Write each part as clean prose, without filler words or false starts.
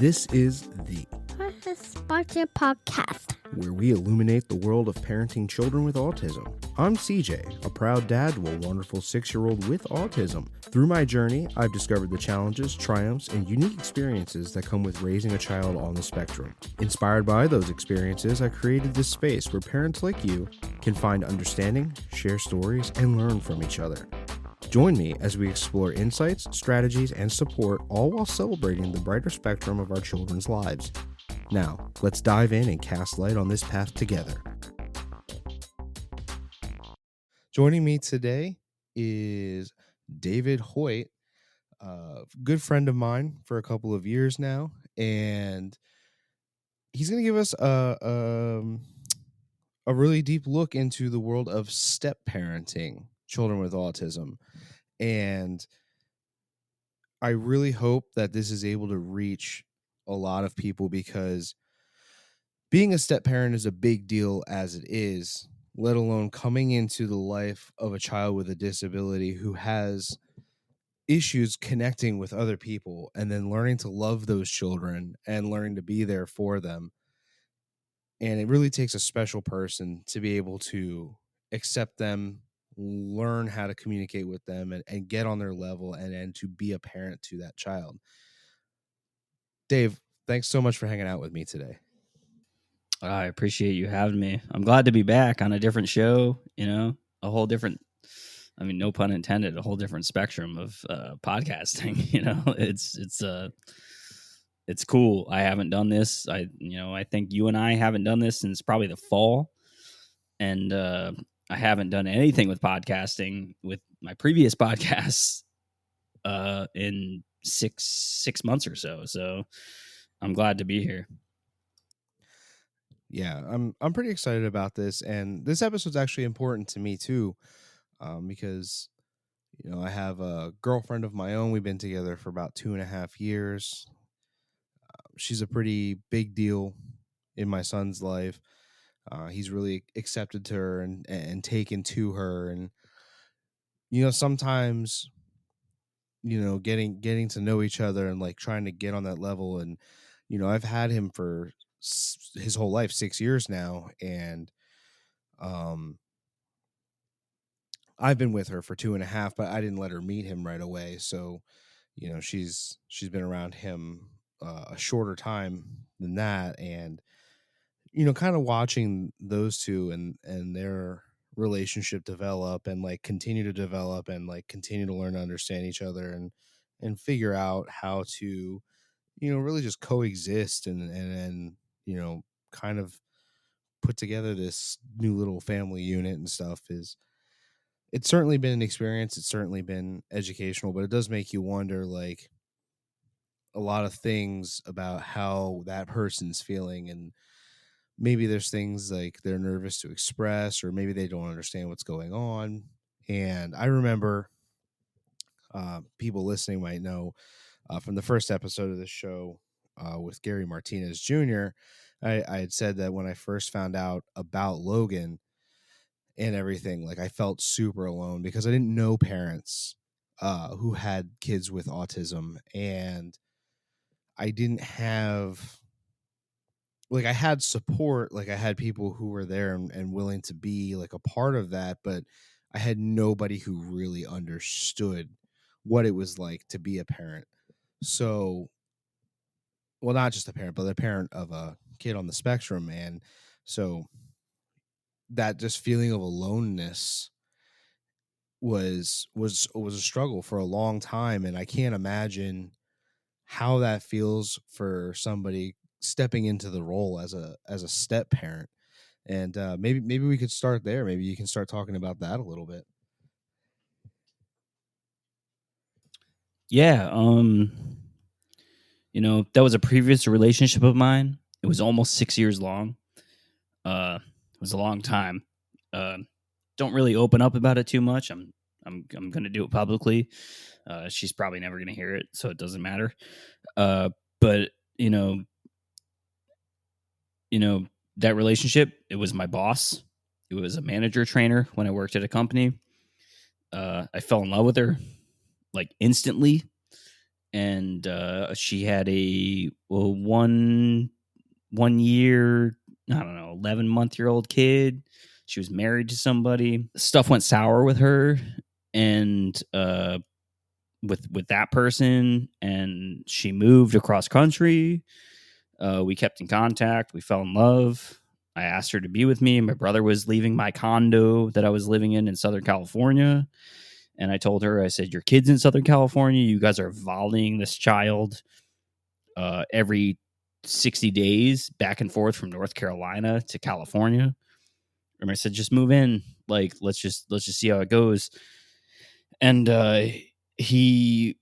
This is the Spartan Podcast, where we illuminate the world of parenting children with autism. I'm CJ, a proud dad to a wonderful 6-year-old with autism. Through my journey, I've discovered the challenges, triumphs, and unique experiences that come with raising a child on the spectrum. Inspired by those experiences, I created this space where parents like you can find understanding, share stories, and learn from each other. Join me as we explore insights, strategies, and support, all while celebrating the brighter spectrum of our children's lives. Now, let's dive in and cast light on this path together. Joining me today is David Hoyt, a good friend of mine for a couple of years now, and he's going to give us a really deep look into the world of step parenting children with autism. And I really hope that this is able to reach a lot of people, because being a step parent is a big deal as it is, let alone coming into the life of a child with a disability who has issues connecting with other people, and then learning to love those children and learning to be there for them. And it really takes a special person to be able to accept them, learn how to communicate with them, and get on their level, and to be a parent to that child. Dave, thanks so much for hanging out with me today. I appreciate you having me. I'm glad to be back on a different show, a whole different, no pun intended, a whole different spectrum of podcasting. It's cool. I haven't done this. I think you and I haven't done this since probably the fall. And I haven't done anything with podcasting with my previous podcasts in six months or so. So I'm glad to be here. Yeah, I'm pretty excited about this, and this episode's actually important to me too, because I have a girlfriend of my own. We've been together for about 2.5 years. She's a pretty big deal in my son's life. He's really accepted to her and taken to her, and sometimes getting to know each other and like trying to get on that level. And I've had him for his whole life, 6 years now, and I've been with her for 2.5, but I didn't let her meet him right away. So she's been around him a shorter time than that, and kind of watching those two and their relationship develop and like continue to develop and like continue to learn to understand each other and figure out how to really just coexist and kind of put together this new little family unit and stuff. It's certainly been an experience. It's certainly been educational, but it does make you wonder, like, a lot of things about how that person's feeling. And maybe there's things like they're nervous to express, or maybe they don't understand what's going on. And I remember people listening might know from the first episode of this show with Gary Martinez Jr., I had said that when I first found out about Logan and everything, like, I felt super alone because I didn't know parents who had kids with autism, and I didn't have, like, I had support, like I had people who were there and willing to be like a part of that, but I had nobody who really understood what it was like to be a parent. So, well, not just a parent, but a parent of a kid on the spectrum. And so that just feeling of aloneness was a struggle for a long time. And I can't imagine how that feels for somebody stepping into the role as a step parent. And maybe we could start there. Maybe you can start talking about that a little bit. Yeah. That was a previous relationship of mine. It was almost 6 years long. It was a long time. Don't really open up about it too much. I'm going to do it publicly. She's probably never going to hear it, so it doesn't matter. But that relationship, it was my boss. It was a manager trainer when I worked at a company. I fell in love with her like instantly. and she had a 1 year, I don't know, 11-month-year-old kid. She was married to somebody. Stuff went sour with her, and with that person, and she moved across country. We kept in contact. We fell in love. I asked her to be with me. My brother was leaving my condo that I was living in Southern California. And I told her, I said, your kid's in Southern California. You guys are volleying this child every 60 days back and forth from North Carolina to California. And I said, just move in. Like, let's just see how it goes. And he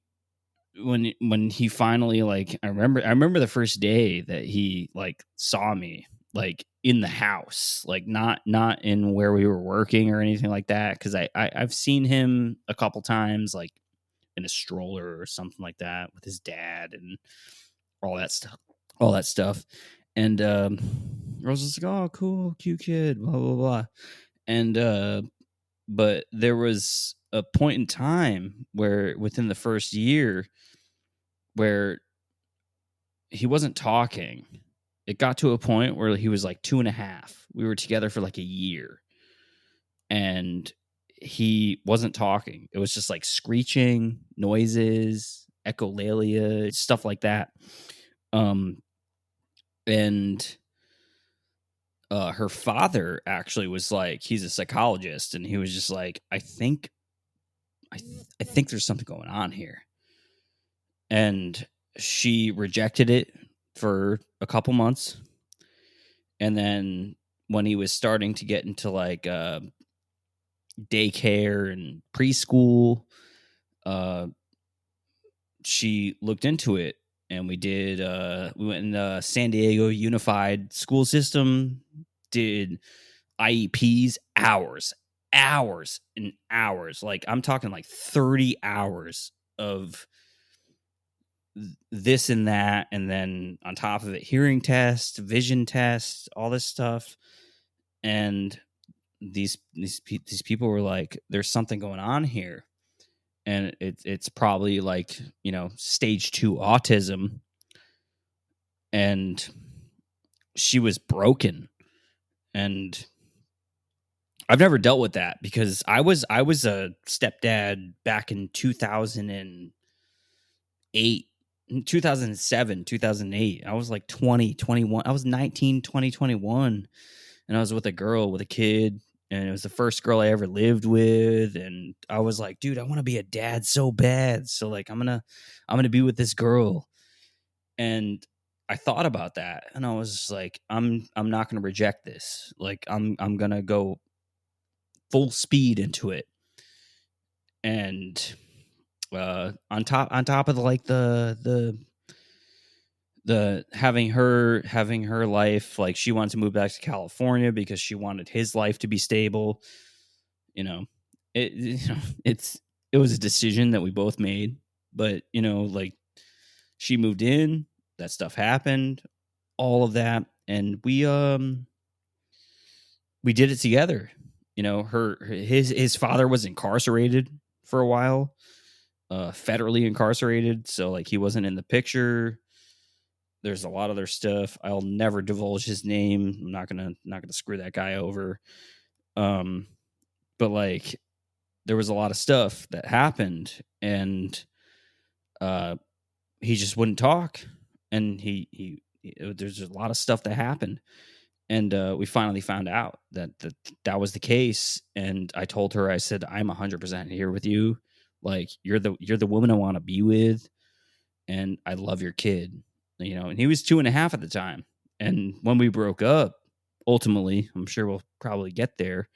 when he finally, like, I remember the first day that he like saw me, like, in the house, like not in where we were working or anything like that, because I've seen him a couple times, like in a stroller or something like that with his dad and all that stuff. And I was just like, oh, cool, cute kid, blah blah blah. And but there was a point in time where within the first year where he wasn't talking. It got to a point where he was like 2.5. We were together for like a year, and he wasn't talking. It was just like screeching noises, echolalia, stuff like that. And her father actually was like, he's a psychologist, and he was just like, I think there's something going on here. And she rejected it for a couple months. And then when he was starting to get into like daycare and preschool, she looked into it, and we went in the San Diego Unified School System, did IEPs, hours and hours. Like, I'm talking like 30 hours of this and that, and then on top of it, hearing tests, vision tests, all this stuff. And these people were like, there's something going on here, and it's probably like, stage 2 autism. And she was broken, and I've never dealt with that because I was a stepdad back in 2008, 2007, 2008. I was like 20, 21. I was 19, 20, 21. And I was with a girl with a kid, and it was the first girl I ever lived with. And I was like, dude, I want to be a dad so bad. So like, I'm going to be with this girl. And I thought about that, and I was just like, I'm not going to reject this. Like, I'm going to go full speed into it. And on top of the having her life, like, she wanted to move back to California because she wanted his life to be stable. It was a decision that we both made, but like, she moved in, that stuff happened, all of that, and we did it together. His father was incarcerated for a while, federally incarcerated, so like, he wasn't in the picture. There's a lot of other stuff. I'll never divulge his name. I'm not gonna screw that guy over. But like, there was a lot of stuff that happened, and he just wouldn't talk. And there's a lot of stuff that happened, and we finally found out that was the case. And I told her, I said, I'm 100% here with you. Like, you're the woman I want to be with, and I love your kid. And he was 2.5 at the time. And when we broke up, ultimately, I'm sure we'll probably get there,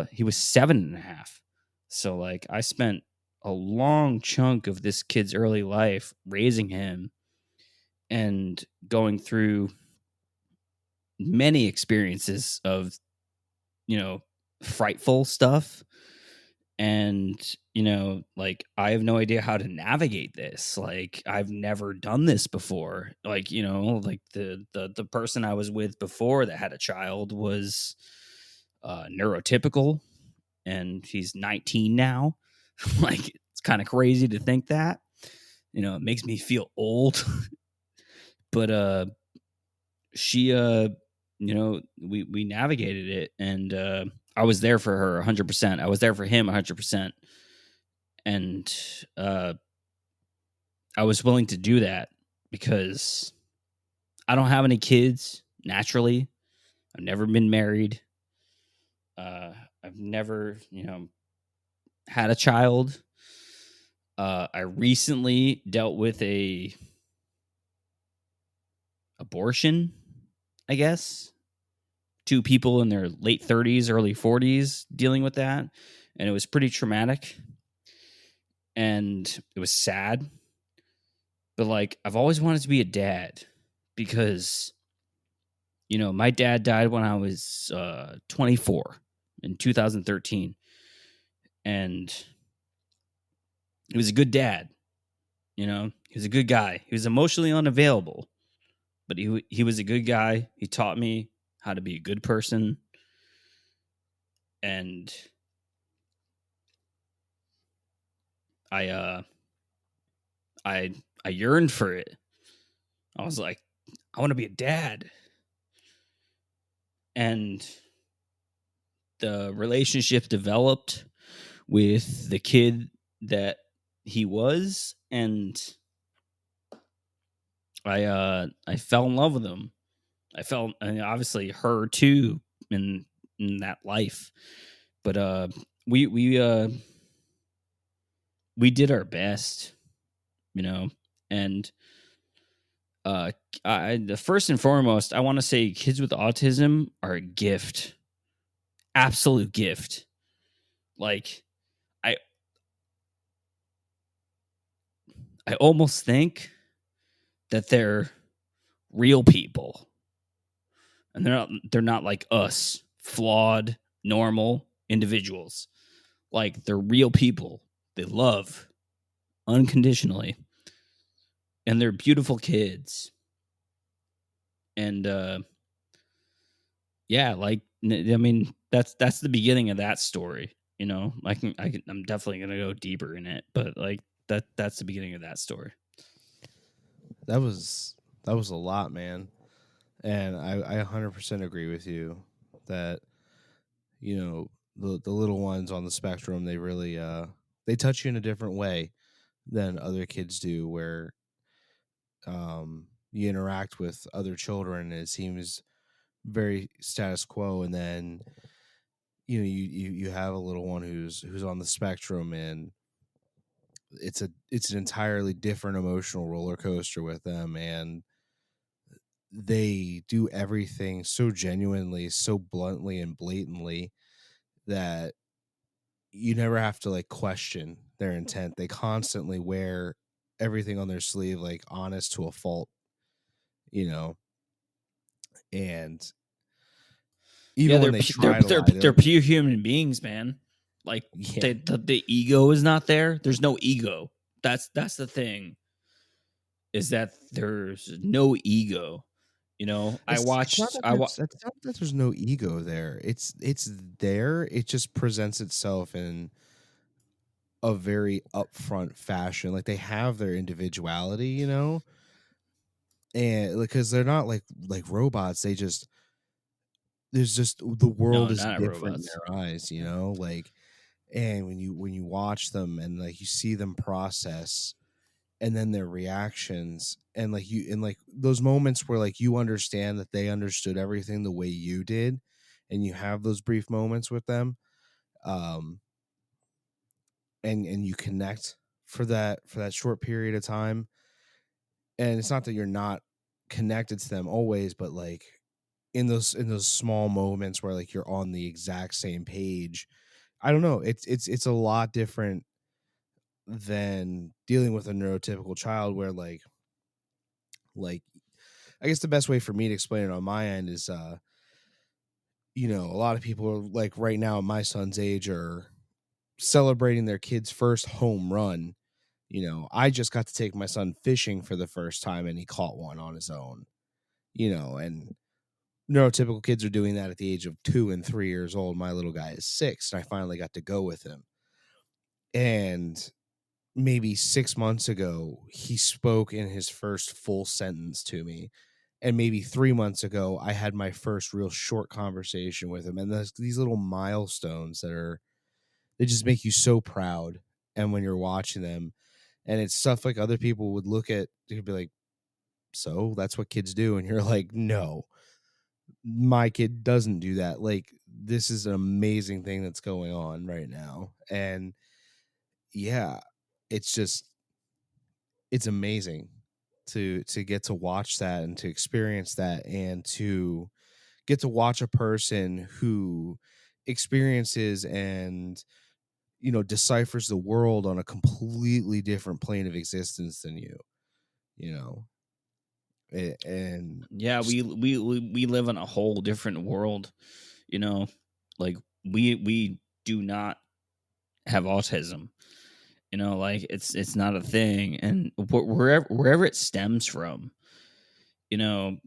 he was 7.5. So like, I spent a long chunk of this kid's early life raising him and going through many experiences of, frightful stuff. And like, I have no idea how to navigate this. Like, I've never done this before. Like, like, the person I was with before that had a child was neurotypical, and he's 19 now. Like, it's kind of crazy to think that, it makes me feel old. But she we navigated it, and I was there for her 100%. I was there for him 100%. And I was willing to do that because I don't have any kids naturally. I've never been married. I've never, had a child. I recently dealt with a abortion, I guess. Two people in their late 30s, early 40s dealing with that, and it was pretty traumatic, and it was sad. But like, I've always wanted to be a dad because my dad died when I was 24 in 2013, and he was a good dad. He was a good guy. He was emotionally unavailable, but he was a good guy. He taught me how to be a good person, and I I yearned for it. I was like, I want to be a dad. And the relationship developed with the kid that he was, and I fell in love with him. And obviously her too in that life. But we did our best, and the first and foremost, I want to say kids with autism are a gift. Absolute gift. Like, I I almost think that they're real people, and they're not like us, flawed, normal individuals. Like, they're real people. They love unconditionally, and they're beautiful kids. And yeah, like, I mean, that's the beginning of that story. I'm definitely gonna go deeper in it, but like that's the beginning of that story. That was a lot, man. And I 100% agree with you that the little ones on the spectrum, they really they touch you in a different way than other kids do, where you interact with other children and it seems very status quo, and then you have a little one who's on the spectrum, and it's an entirely different emotional roller coaster with them, and they do everything so genuinely, so bluntly and blatantly that you never have to like question their intent. They constantly wear everything on their sleeve, like honest to a fault, you know. And Yeah, even when they're they pu- they're try to they're lie, they're pure human beings, man. Like, yeah, the ego is not there. There's no ego. That's the thing, is that there's no ego. I it's not watched that I wa- it's not that there's no ego there. It's there. It just presents itself in a very upfront fashion. Like, they have their individuality, and because they're not like robots. They just there's just the no, world is not different in robots. their eyes, like. And when you watch them and like you see them process, and then their reactions, and like those moments where like you understand that they understood everything the way you did, and you have those brief moments with them, um and you connect for that short period of time. And it's not that you're not connected to them always, but like in those small moments where like you're on the exact same page. I don't know, it's a lot different than dealing with a neurotypical child, where like I guess the best way for me to explain it on my end is a lot of people are like right now at my son's age are celebrating their kid's first home run. I just got to take my son fishing for the first time, and he caught one on his own. And neurotypical kids are doing that at the age of 2 and 3 years old. My little guy is 6, and I finally got to go with him. And maybe 6 months ago, he spoke in his first full sentence to me. And maybe 3 months ago, I had my first real short conversation with him. And these little milestones they just make you so proud. And when you're watching them, and it's stuff like other people would look at, they'd be like, so that's what kids do. And you're like, no, my kid doesn't do that. Like, this is an amazing thing that's going on right now. And yeah, it's just, it's amazing to get to watch that and to experience that and to get to watch a person who experiences and deciphers the world on a completely different plane of existence than you know and Yeah, we live in a whole different world, you know. Like we do not have autism. You know, like it's not a thing, and wherever it stems from, you know,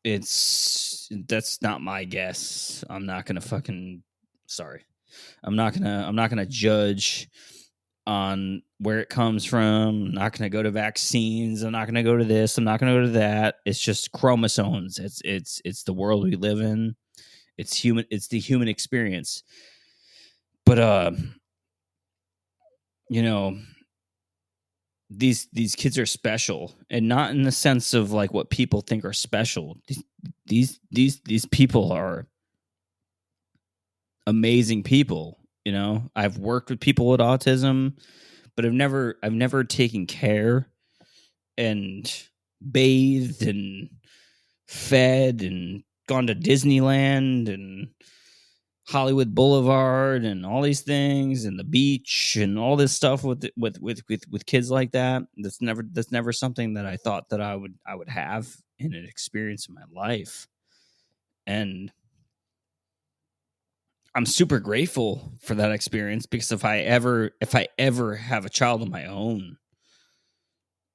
that's not my guess. I'm not gonna fucking sorry. I'm not gonna judge on where it comes from. I'm not gonna go to vaccines. I'm not gonna go to this. I'm not gonna go to that. It's just chromosomes. It's the world we live in. It's human. It's the human experience. But you know, these kids are special, and not in the sense of like what people think are special. These people are amazing people. You know, I've worked with people with autism, but I've never taken care and bathed and fed and gone to Disneyland and Hollywood Boulevard and all these things and the beach and all this stuff with kids like that. That's never something that I thought that I would have in an experience in my life. And I'm super grateful for that experience, because if I ever have a child of my own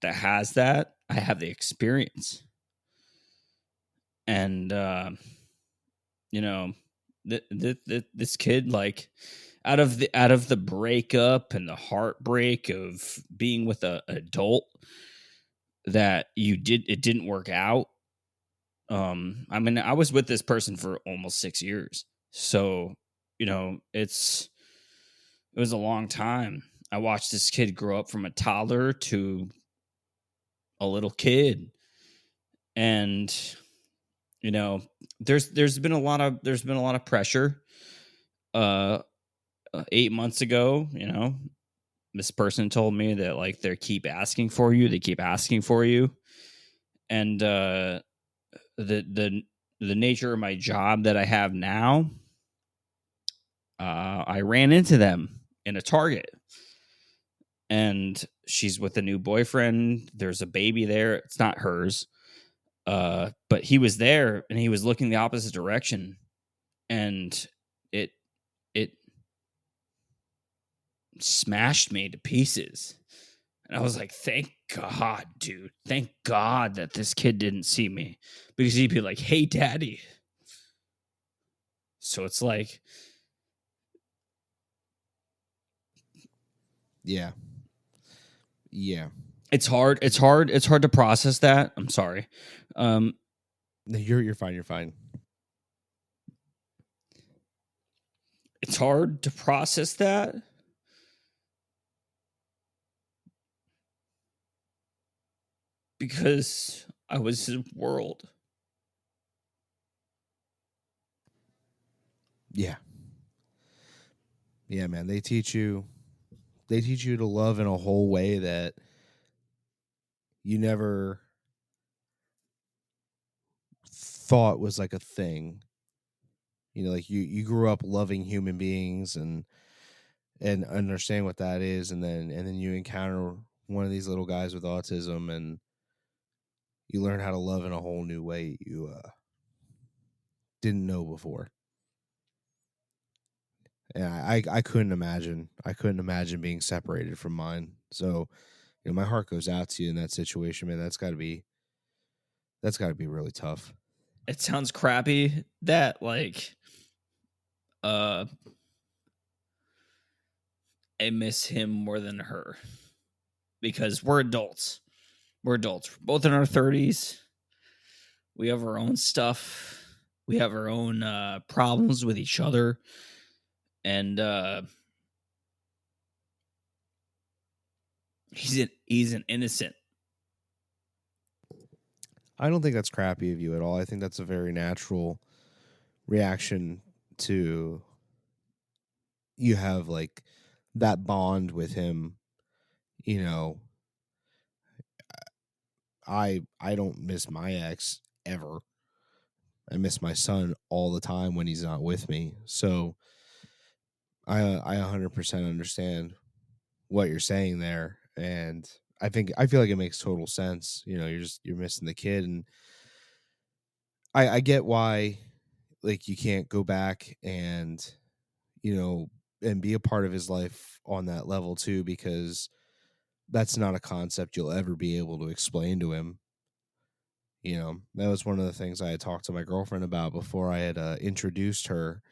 that has that, I have the experience. And you know, this kid, like, out of the breakup and the heartbreak of being with an adult that it didn't work out. I mean, I was with this person for almost 6 years, so it was a long time. I watched this kid grow up from a toddler to a little kid, and you know, there's been a lot of pressure. Uh, 8 months ago, this person told me that, like, they keep asking for you, and the nature of my job that I have now, I ran into them in a Target, and she's with a new boyfriend. There's a baby there. It's not hers, but he was there and he was looking the opposite direction, and it it smashed me to pieces. And I was like, thank God, dude. Thank God that this kid didn't see me, because he'd be like, hey, daddy. So it's like, yeah. it's hard. It's hard to process that. I'm sorry. No, you're fine. It's hard to process that, because I was his world. Yeah, man, they teach you to love in a whole way that you never thought was like a thing. Like, you grew up loving human beings and understand what that is, and then you encounter one of these little guys with autism, and you learn how to love in a whole new way you didn't know before. And I couldn't imagine. Being separated from mine. So, my heart goes out to you in that situation, man. That's got to be really tough. It sounds crappy that, like, I miss him more than her. because we're adults. We're adults. We're both in our 30s. We have our own stuff. We have our own problems with each other. And he's an innocent. I don't think that's crappy of you at all. I think that's a very natural reaction to you have like that bond with him. You know, I don't miss my ex ever. I miss my son all the time when he's not with me. So I 100% understand what you're saying there, and I feel like it makes total sense. You know, you're missing the kid, and I get why like you can't go back and and be a part of his life on that level too, because that's not a concept you'll ever be able to explain to him. You know, that was one of the things I had talked to my girlfriend about before I had introduced her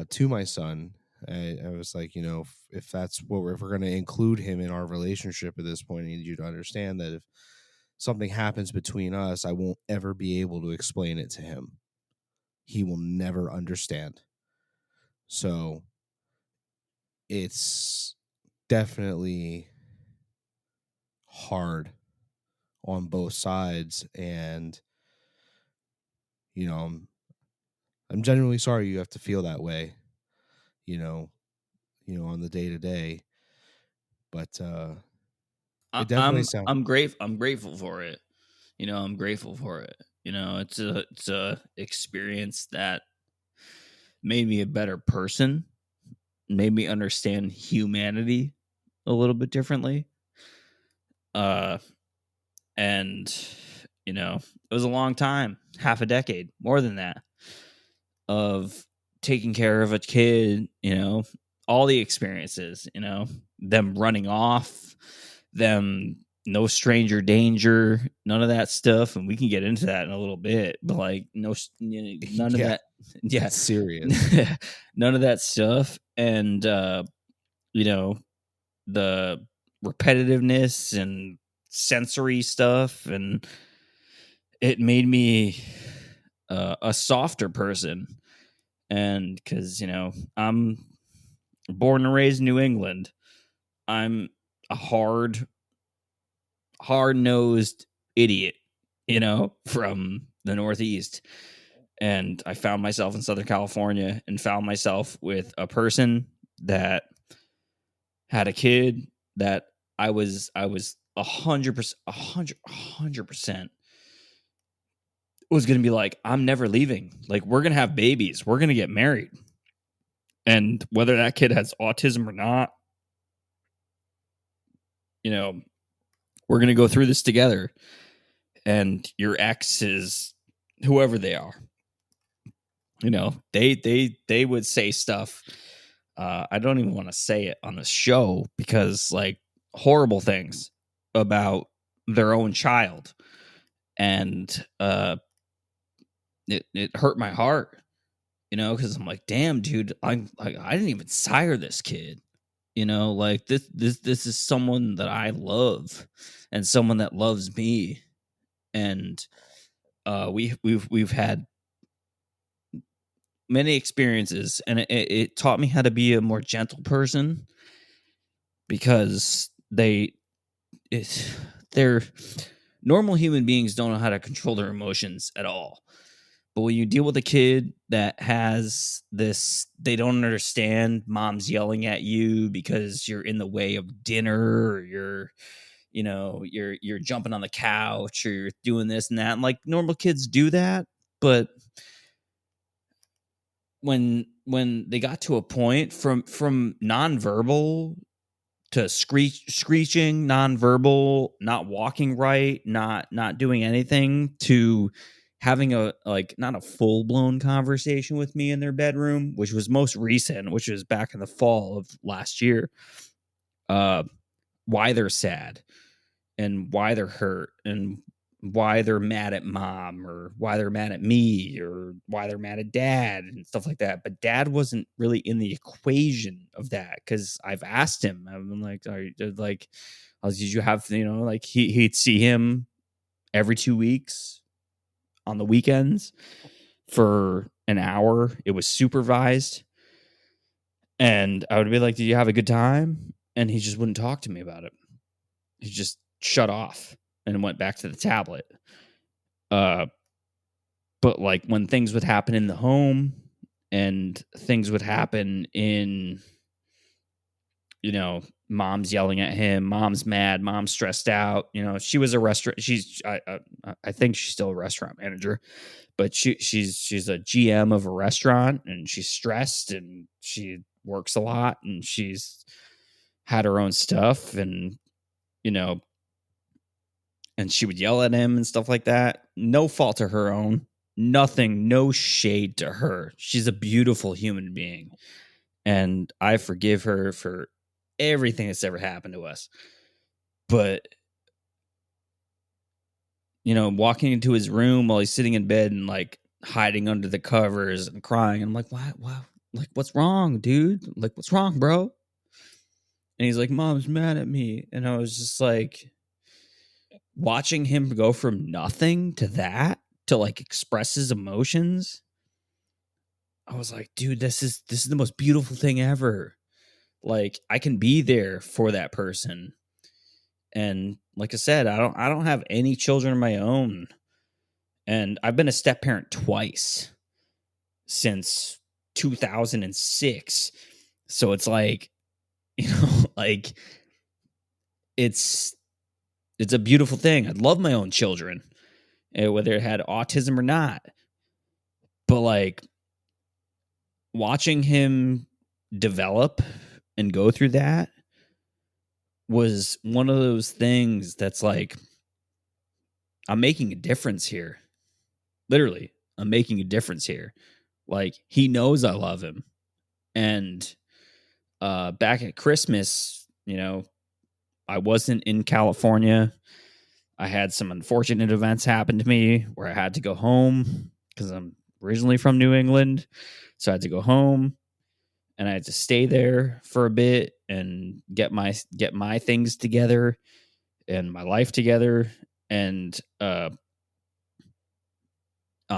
to my son. I was like, if that's what if we're going to include him in our relationship at this point, I need you to understand that if something happens between us, I won't ever be able to explain it to him. He will never understand. So it's definitely hard on both sides, and I'm genuinely sorry you have to feel that way, you know, on the day to day. But it definitely sounds. I'm grateful for it. I'm grateful for it. It's a experience that made me a better person, made me understand humanity a little bit differently. And it was a long time, half a decade, more than that, of taking care of a kid, all the experiences, them running off, them no stranger danger, none of that stuff. And we can get into that in a little bit, but like none of Yeah, that. Yeah. that's serious. None of that stuff. And, the repetitiveness and sensory stuff. And it made me a softer person. And because, I'm born and raised in New England, I'm a hard-nosed idiot, from the Northeast. And I found myself in Southern California and found myself with a person that had a kid that I was 100% was going to be like, I'm never leaving. Like, we're going to have babies. We're going to get married. And whether that kid has autism or not, we're going to go through this together. And your ex is whoever they are. They would say stuff. I don't even want to say it on the show because like horrible things about their own child. And it hurt my heart, because I'm like, damn, dude, I didn't even sire this kid. Like this is someone that I love and someone that loves me. And we've had many experiences, and it taught me how to be a more gentle person, because they're normal human beings don't know how to control their emotions at all. But when you deal with a kid that has this, they don't understand mom's yelling at you because you're in the way of dinner, or you're jumping on the couch, or you're doing this and that. And like normal kids do that, but when they got to a point from nonverbal to screeching, nonverbal, not walking right, not doing anything, to having a like not a full-blown conversation with me in their bedroom, which was most recent, which was back in the fall of last year, why they're sad and why they're hurt and why they're mad at mom or why they're mad at me or why they're mad at dad and stuff like that. But dad wasn't really in the equation of that because I've asked him. I've been like, are you like, did you have, like he'd see him every 2 weeks on the weekends for an hour. It was supervised. And I would be like, did you have a good time? And he just wouldn't talk to me about it. He just shut off and went back to the tablet. But like when things would happen in the home and things would happen in, mom's yelling at him, mom's mad, mom's stressed out. She was a restaurant. I think she's still a restaurant manager, but she's a GM of a restaurant and she's stressed and she works a lot and she's had her own stuff and, and she would yell at him and stuff like that. No fault of her own. Nothing, no shade to her. She's a beautiful human being. And I forgive her for everything that's ever happened to us. But, walking into his room while he's sitting in bed and like hiding under the covers and crying. I'm like, what? Like, what's wrong, dude? Like, what's wrong, bro? And he's like, mom's mad at me. And I was just like, watching him go from nothing to that, to like express his emotions. I was like, dude, this is the most beautiful thing ever. Like, I can be there for that person. And like I said, I don't have any children of my own. And I've been a step parent twice since 2006. So it's like, like it's a beautiful thing. I love my own children, whether it had autism or not. But like watching him develop and go through that was one of those things that's like, I'm making a difference here. Literally, I'm making a difference here. Like, he knows I love him. And back at Christmas, I wasn't in California. I had some unfortunate events happen to me where I had to go home because I'm originally from New England. So I had to go home and I had to stay there for a bit and get my things together and my life together. And on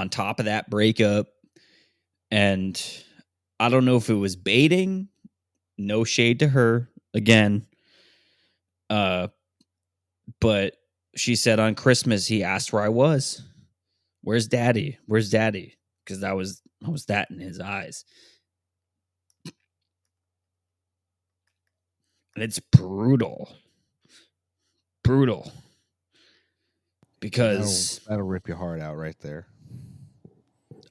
top of that breakup, and I don't know if it was baiting, no shade to her again. But she said on Christmas, he asked where I was. Where's daddy? Where's daddy? Because I was that in his eyes. And it's brutal. Because that'll rip your heart out right there.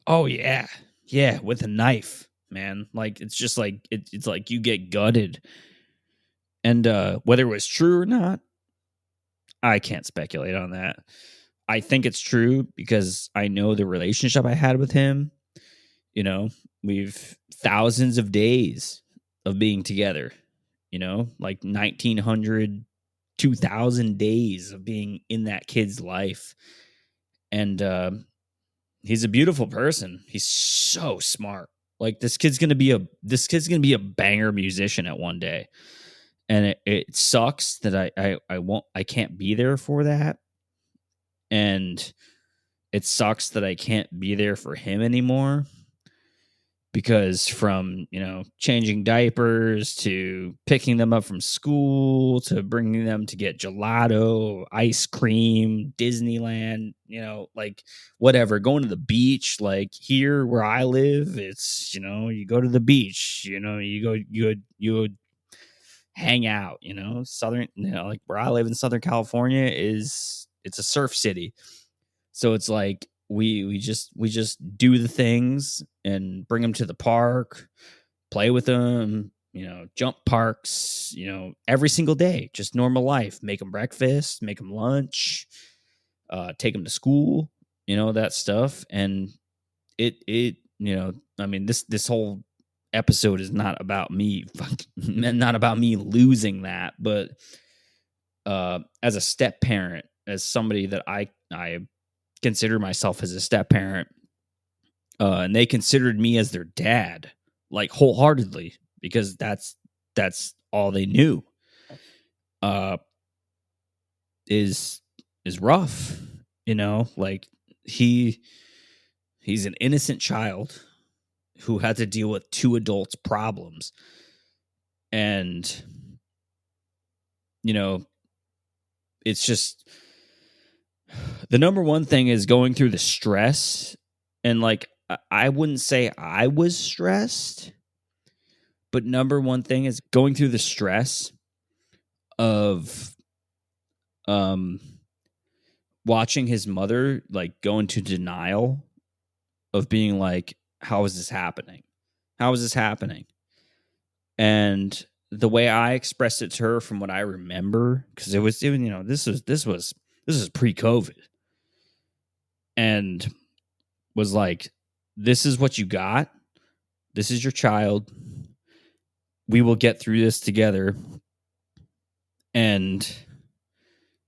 Oh yeah. Yeah, with a knife, man. Like, it's just like it's like you get gutted. And whether it was true or not, I can't speculate on that. I think it's true because I know the relationship I had with him. We've thousands of days of being together, like 1900, 2000 days of being in that kid's life. And he's a beautiful person. He's so smart. Like, this kid's going to be a banger musician at one day. And it sucks that I can't be there for that. And it sucks that I can't be there for him anymore, because from, changing diapers to picking them up from school to bringing them to get gelato, ice cream, Disneyland, like whatever, going to the beach, like here where I live, it's, you go to the beach, you hang out, southern, like where I live in Southern California it's a surf city. So it's like we just do the things and bring them to the park, play with them, jump parks, every single day, just normal life, make them breakfast, make them lunch, take them to school, that stuff. And this whole episode is not about me losing that, but as a step parent, as somebody that I I consider myself as a step parent, and they considered me as their dad, like wholeheartedly, because that's all they knew. Uh, is rough, like he's an innocent child who had to deal with two adults' problems, and it's just the number one thing is going through the stress. And like I wouldn't say I was stressed, but number one thing is going through the stress of um watching his mother like go into denial of being like, how is this happening? How is this happening? And the way I expressed it to her from what I remember, because it was even, this is pre-COVID, and was like, this is what you got. This is your child. We will get through this together and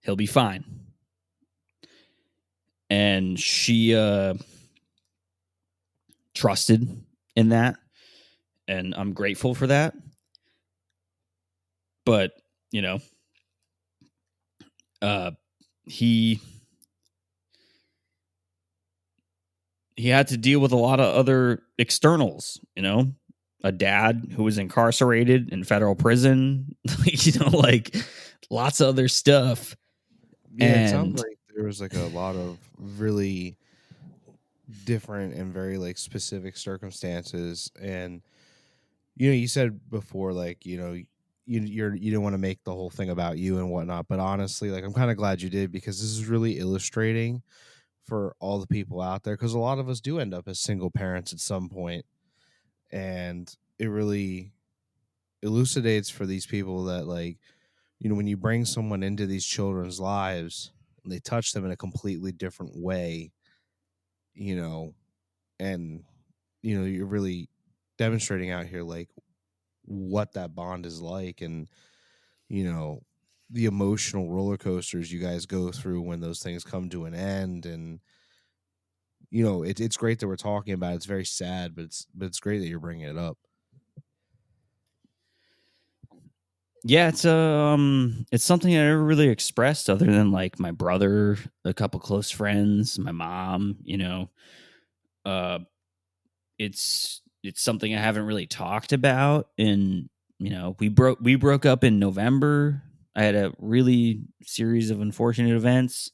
he'll be fine. And she trusted in that. And I'm grateful for that. But, he had to deal with a lot of other externals, a dad who was incarcerated in federal prison, like lots of other stuff. Yeah, it sounds like there was like a lot of really different and very like specific circumstances. And you said before, like, you don't want to make the whole thing about you and whatnot, but honestly, like, I'm kind of glad you did, because this is really illustrating for all the people out there, because a lot of us do end up as single parents at some point, and it really elucidates for these people that, like, when you bring someone into these children's lives and they touch them in a completely different way, and you're really demonstrating out here like what that bond is like, and the emotional roller coasters you guys go through when those things come to an end. And it's great that we're talking about it. It's very sad, but it's great that you're bringing it up. Yeah, it's something I never really expressed other than like my brother, a couple close friends, my mom, uh it's something I haven't really talked about. And we broke up in November. I had a really series of unfortunate events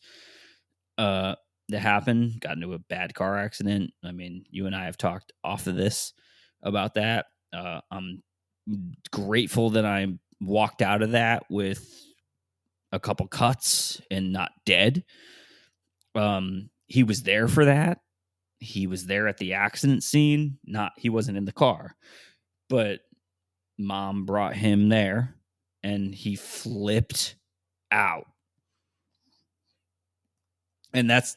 that happened. Got into a bad car accident. I mean, you and I have talked off of this about that. I'm grateful that I walked out of that with a couple cuts and not dead. He was there for that. He was there at the accident scene. He wasn't in the car, but mom brought him there and he flipped out. And that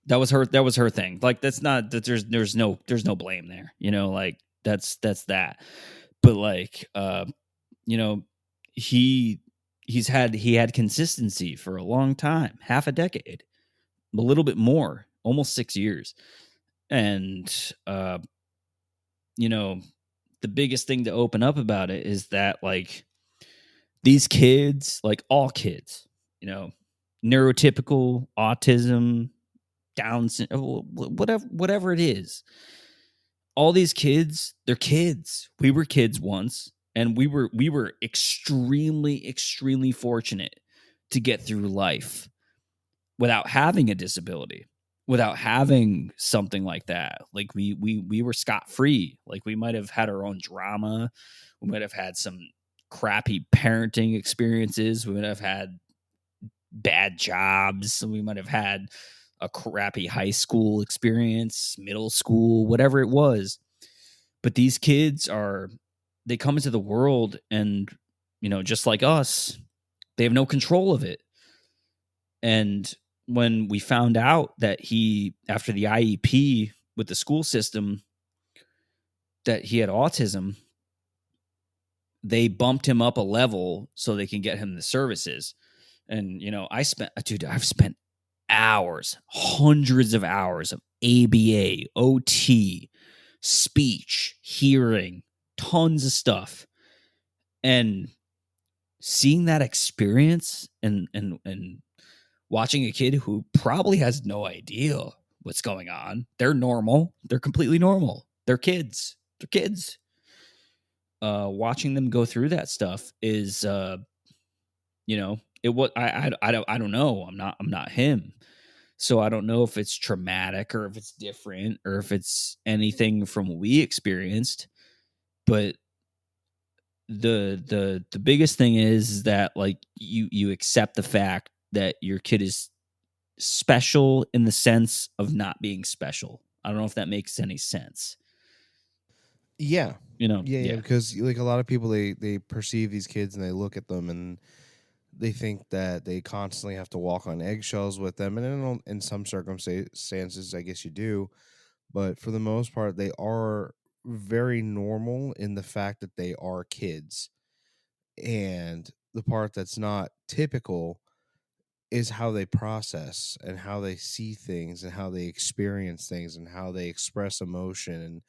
was her thing. Like, that's not that there's no blame there, like that's that. But like, he had consistency for a long time, half a decade, a little bit more, almost 6 years. And the biggest thing to open up about it is that, like, these kids, like all kids, neurotypical, autism, Down syndrome, whatever it is, all these kids, they're kids. We were kids once, and we were extremely fortunate to get through life without having a disability, without having something like that. Like we were scot-free. Like, we might have had our own drama. We might have had some crappy parenting experiences. We might have had bad jobs. We might have had a crappy high school experience, middle school, whatever it was. But these kids they come into the world and, just like us, they have no control of it. And when we found out that after the IEP with the school system, that he had autism, they bumped him up a level so they can get him the services. And, I've spent hours, hundreds of hours of ABA, OT, speech, hearing, tons of stuff. And seeing that experience and watching a kid who probably has no idea what's going on. They're normal. They're completely normal. They're kids. They're kids. Watching them go through that stuff is it what I don't know. I'm not him. So I don't know if it's traumatic or if it's different or if it's anything from what we experienced. But the biggest thing is that like you accept the fact that your kid is special in the sense of not being special. I don't know if that makes any sense. Yeah. Yeah, Yeah. because like a lot of people, they perceive these kids and they look at them and they think that they constantly have to walk on eggshells with them, and in some circumstances, I guess you do, but for the most part, they are very normal in the fact that they are kids. And the part that's not typical is how they process and how they see things and how they experience things and how they express emotion and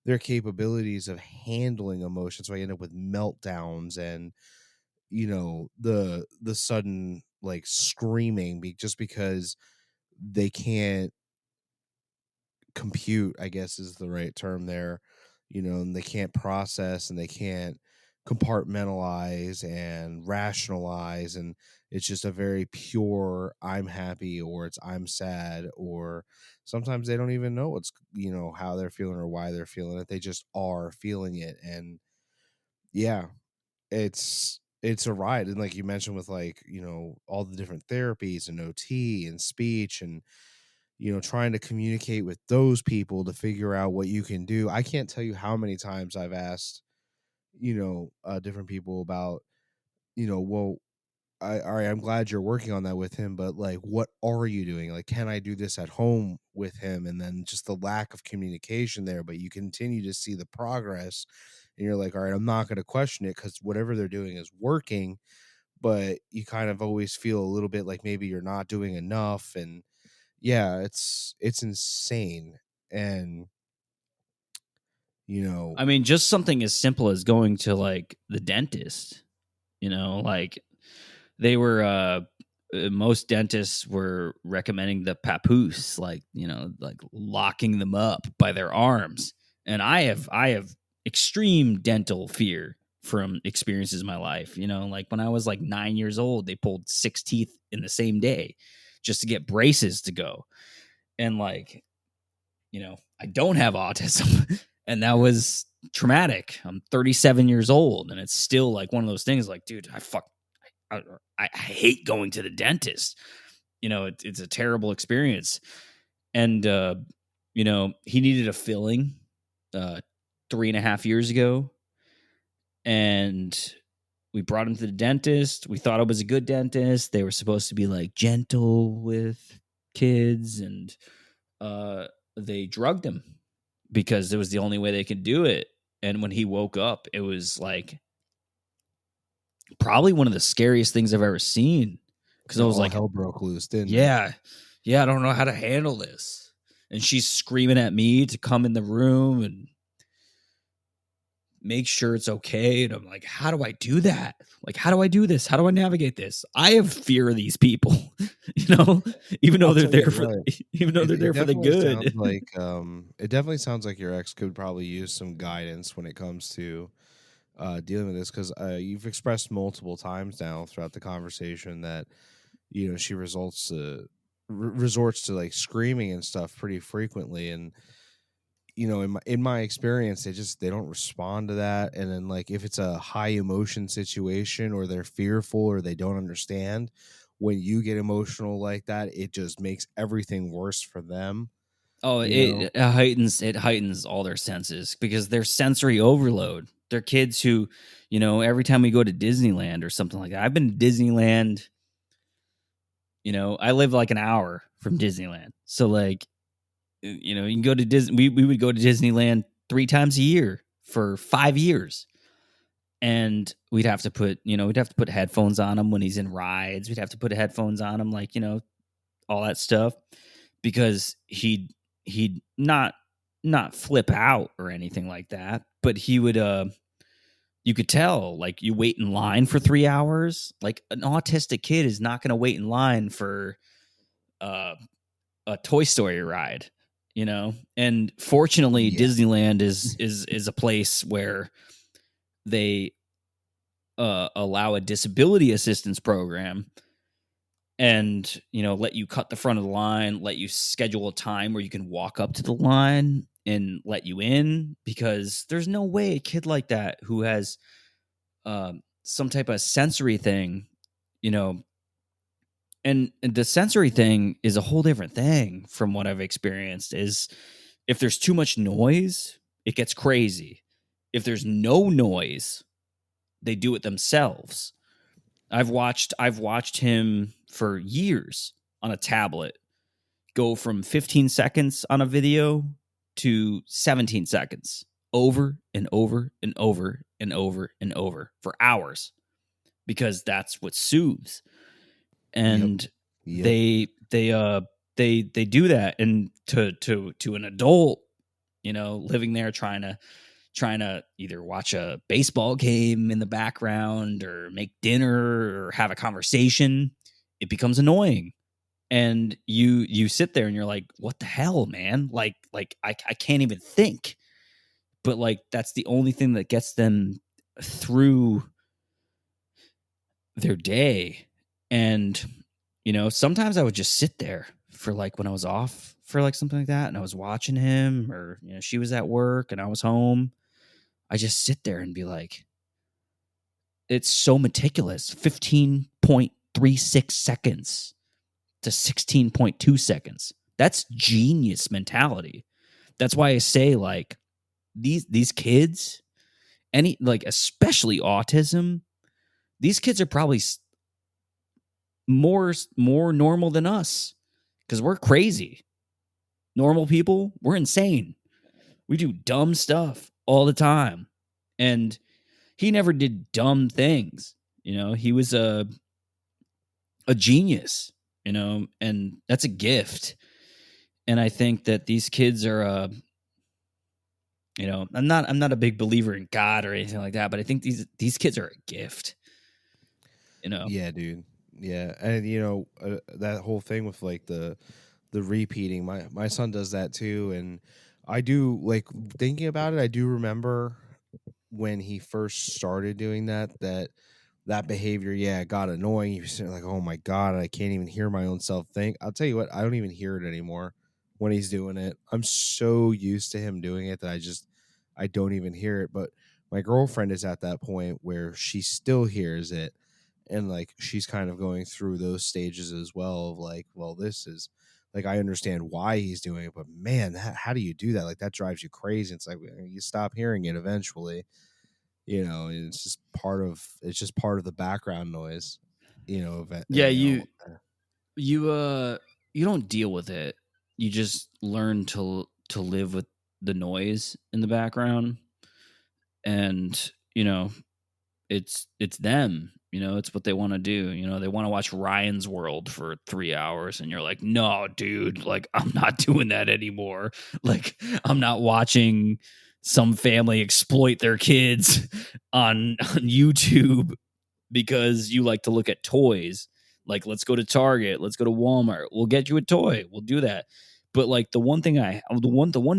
their capabilities of handling emotion. So I end up with meltdowns and the sudden like screaming just because they can't compute, I guess is the right term there, and they can't process and they can't compartmentalize and rationalize, and it's just a very pure I'm happy or it's I'm sad, or sometimes they don't even know how they're feeling or why they're feeling it. They just are feeling it. And yeah, it's a ride. And like you mentioned with like, all the different therapies and OT and speech and trying to communicate with those people to figure out what you can do. I can't tell you how many times I've asked, different people about, well, all right, I'm glad you're working on that with him, but like, what are you doing? Like, can I do this at home with him? And then just the lack of communication there, but you continue to see the progress and you're like, all right, I'm not going to question it because whatever they're doing is working, but you kind of always feel a little bit like maybe you're not doing enough. And yeah, it's insane. And you know I mean, just something as simple as going to like the dentist, like they were most dentists were recommending the papoose, like, like locking them up by their arms. And I have extreme dental fear from experiences in my life. Like when I was like 9 years old, they pulled 6 teeth in the same day just to get braces to go. And like, I don't have autism. And that was traumatic. I'm 37 years old, and it's still like one of those things like, dude, I hate going to the dentist. It's a terrible experience. And, he needed a filling 3.5 years ago. And we brought him to the dentist. We thought it was a good dentist. They were supposed to be like gentle with kids, and they drugged him because it was the only way they could do it. And when he woke up, it was like probably one of the scariest things I've ever seen. Because I was all like, hell broke loose, didn't it? yeah, I don't know how to handle this. And she's screaming at me to come in the room and make sure it's okay. And I'm like, how do I do that? Like, how do I do this? How do I navigate this? I have fear of these people, even though I'll they're tell you there for, what, even though they're it there for the definitely sounds good. like it definitely sounds like your ex could probably use some guidance when it comes to dealing with this, because you've expressed multiple times now throughout the conversation that she resorts to like screaming and stuff pretty frequently. And in my experience, they don't respond to that. And then like if it's a high emotion situation or they're fearful or they don't understand, when you get emotional like that, it just makes everything worse for them. Oh, you know it heightens all their senses because they're sensory overload. They're kids who, every time we go to Disneyland or something like that. I've been to Disneyland, I live like an hour from Disneyland. So like, you can go to Disney. We would go to Disneyland 3 times a year for 5 years. And we'd have to put headphones on him when he's in rides. We'd have to put headphones on him like, all that stuff, because he'd not flip out or anything like that, but he would you could tell, like, you wait in line for 3 hours. Like, an autistic kid is not going to wait in line for uh, a Toy Story ride, you know. And fortunately, Yeah. Disneyland is a place where they allow a disability assistance program, and, you know, let you cut the front of the line, let you schedule a time where you can walk up to the line and let you in, because there's no way a kid like that who has some type of sensory thing, you know, and the sensory thing is a whole different thing from what I've experienced. Is if there's too much noise, it gets crazy. If there's no noise, they do it themselves. I've watched him for years on a tablet go from 15 seconds on a video to 17 seconds over and over and over and over and over for hours, because that's what soothes. Yep. And Yep. they do that. And to an adult, you know, living there, trying to either watch a baseball game in the background or make dinner or have a conversation, it becomes annoying. And you sit there and you're like, what the hell, man? I can't even think. But like, that's the only thing that gets them through their day. And, you know, sometimes I would just sit there for, like, when I was off for like something like that, and I was watching him, or, you know, she was at work and I was home. I just sit there and be like, it's so meticulous. 15.36 seconds to 16.2 seconds. That's genius mentality. That's why I say, like, these kids, any, like, especially autism, these kids are probably more normal than us, because we're crazy. Normal people, we're insane. We do dumb stuff all the time. And he never did dumb things. You know, he was a genius, you know, and that's a gift. And I think that these kids are you know, I'm not a big believer in God or anything like that, but I think these kids are a gift, you know. Yeah, dude. Yeah, and you know that whole thing with like the repeating. My son does that too, and I do like thinking about it. I do remember when he first started doing that behavior. Yeah, it got annoying. You're sitting like, oh my god, I can't even hear my own self think. I'll tell you what, I don't even hear it anymore when he's doing it. I'm so used to him doing it that I don't even hear it. But my girlfriend is at that point where she still hears it, and like she's kind of going through those stages as well of like, well, this is like, I understand why he's doing it, but man, how do you do that? Like, that drives you crazy. It's like you stop hearing it eventually, you know, and it's just part of the background noise, you know, Yeah, you know. you you don't deal with it. You just learn to live with the noise in the background. And, you know, it's them, you know, it's what they want to do. You know, they want to watch Ryan's World for 3 hours, and you're like, no, dude, like, I'm not doing that anymore. Like, I'm not watching some family exploit their kids on YouTube because you like to look at toys. Like, let's go to Target, let's go to Walmart, we'll get you a toy, we'll do that. But like, the one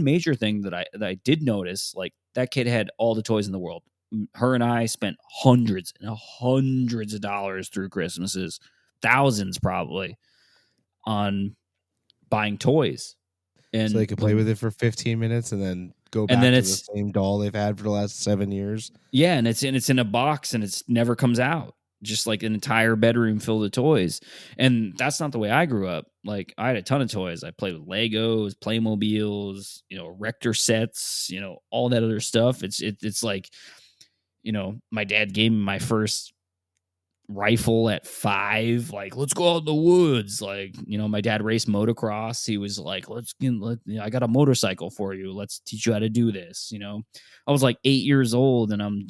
major thing that I did notice, like, that kid had all the toys in the world. Her and I spent hundreds and hundreds of dollars through Christmases, thousands probably, on buying toys. So they And could play with it for 15 minutes and then go and back then to the it's same doll they've had for the last 7 years. Yeah, and it's in a box, and it's never comes out. Just like an entire bedroom filled with toys. And that's not the way I grew up. Like, I had a ton of toys. I played with Legos, Playmobiles, you know, Rector sets, you know, all that other stuff. It's like, you know, my dad gave me my first rifle at 5. Like, let's go out in the woods. Like, you know, my dad raced motocross. He was like, I got a motorcycle for you, let's teach you how to do this. You know, I was like 8 years old, and I'm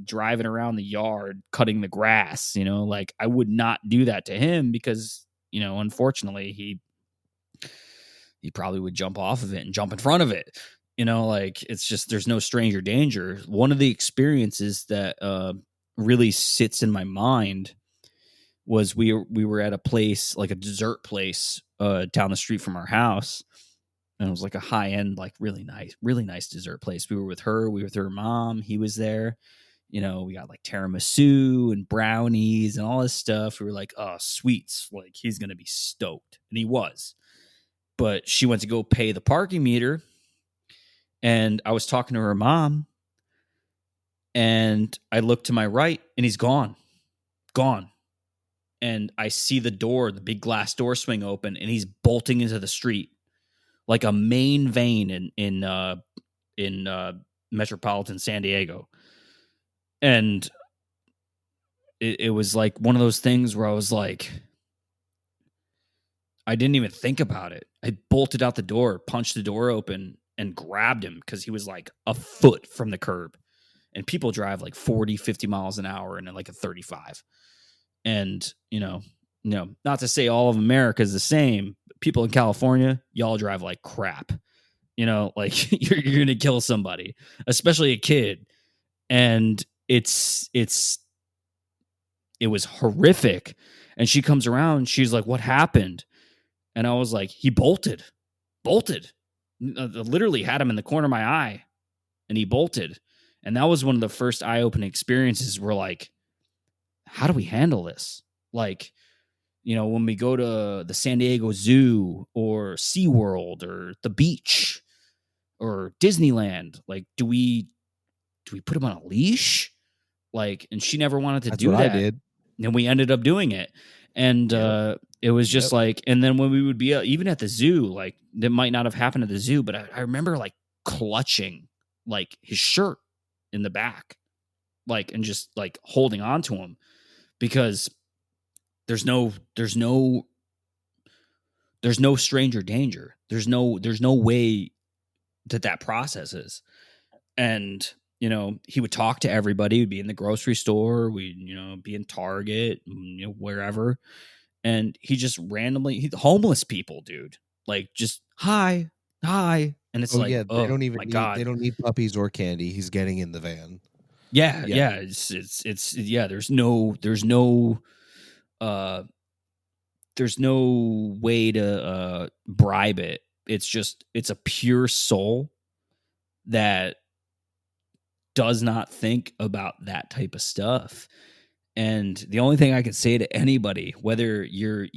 driving around the yard cutting the grass. You know, like, I would not do that to him because unfortunately, he probably would jump off of it and jump in front of it. Like, it's just, there's no stranger danger. One of the experiences that really sits in my mind was we were at a place, like a dessert place down the street from our house. And it was like a high end, like really nice dessert place. We were with her mom. He was there. We got like tiramisu and brownies and all this stuff. We were like, oh, sweets. Like, he's going to be stoked. And he was. But she went to go pay the parking meter. And I was talking to her mom. And I looked to my right and he's gone. And I see the big glass door swing open, and he's bolting into the street like a main vein in metropolitan San Diego. And it was like one of those things where I was like, I didn't even think about it. I bolted out the door, punched the door open, and grabbed him because he was like a foot from the curb. And people drive like 40, 50 miles an hour in like a 35. And, not to say all of America is the same. People in California, y'all drive like crap. Like you're going to kill somebody, especially a kid. And it was horrific. And she comes around, she's like, what happened? And I was like, he bolted. Literally had him in the corner of my eye, and he bolted. And that was one of the first eye-opening experiences where, like, how do we handle this? Like, when we go to the San Diego Zoo or SeaWorld or the beach or Disneyland, like, do we put him on a leash? Like, and she never wanted to That's do what I that. did. And we ended up doing it. And it was just like, and then when we would be even at the zoo, like, that might not have happened at the zoo, but I remember like clutching like his shirt in the back, like, and just like holding on to him, because there's no stranger danger. There's no way that processes. And he would talk to everybody. We'd be in the grocery store, we'd be in Target, wherever, and he just randomly, homeless people, dude, like, just hi, and it's Oh like, yeah, oh my god, they don't need puppies or candy. He's getting in the van. yeah, Yeah. it's yeah. Uh, there's no way to bribe it. It's a pure soul that does not think about that type of stuff. And the only thing I can say to anybody, whether you're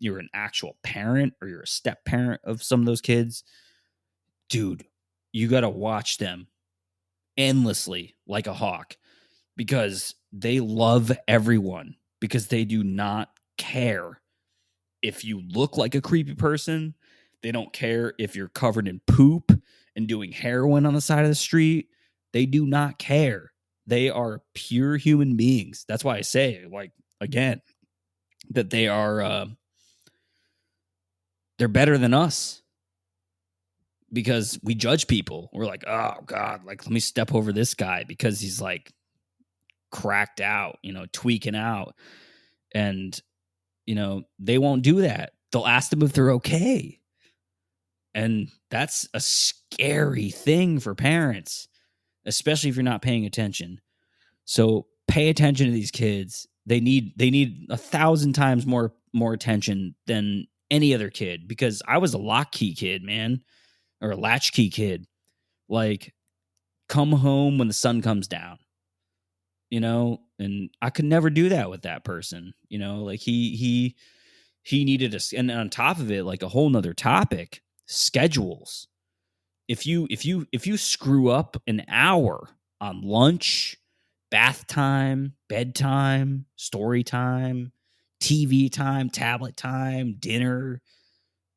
an actual parent or you're a step parent of some of those kids, dude, you got to watch them endlessly like a hawk, because they love everyone, because they do not care if you look like a creepy person. They don't care if you're covered in poop and doing heroin on the side of the street. They do not care. They are pure human beings. That's why I say, like, again, that they are they're better than us, because we judge people. We're like, oh god, like, let me step over this guy because he's like cracked out, tweaking out. And they won't do that. They'll ask them if they're okay. And that's a scary thing for parents, especially if you're not paying attention. So pay attention to these kids. They need 1,000 times more attention than any other kid, because I was a lock key kid, man, or a latchkey kid. Like, come home when the sun comes down, and I could never do that with that person. Like, he needed and on top of it, like, a whole nother topic, schedules. If you screw up an hour on lunch, bath time, bedtime, story time, TV time, tablet time, dinner,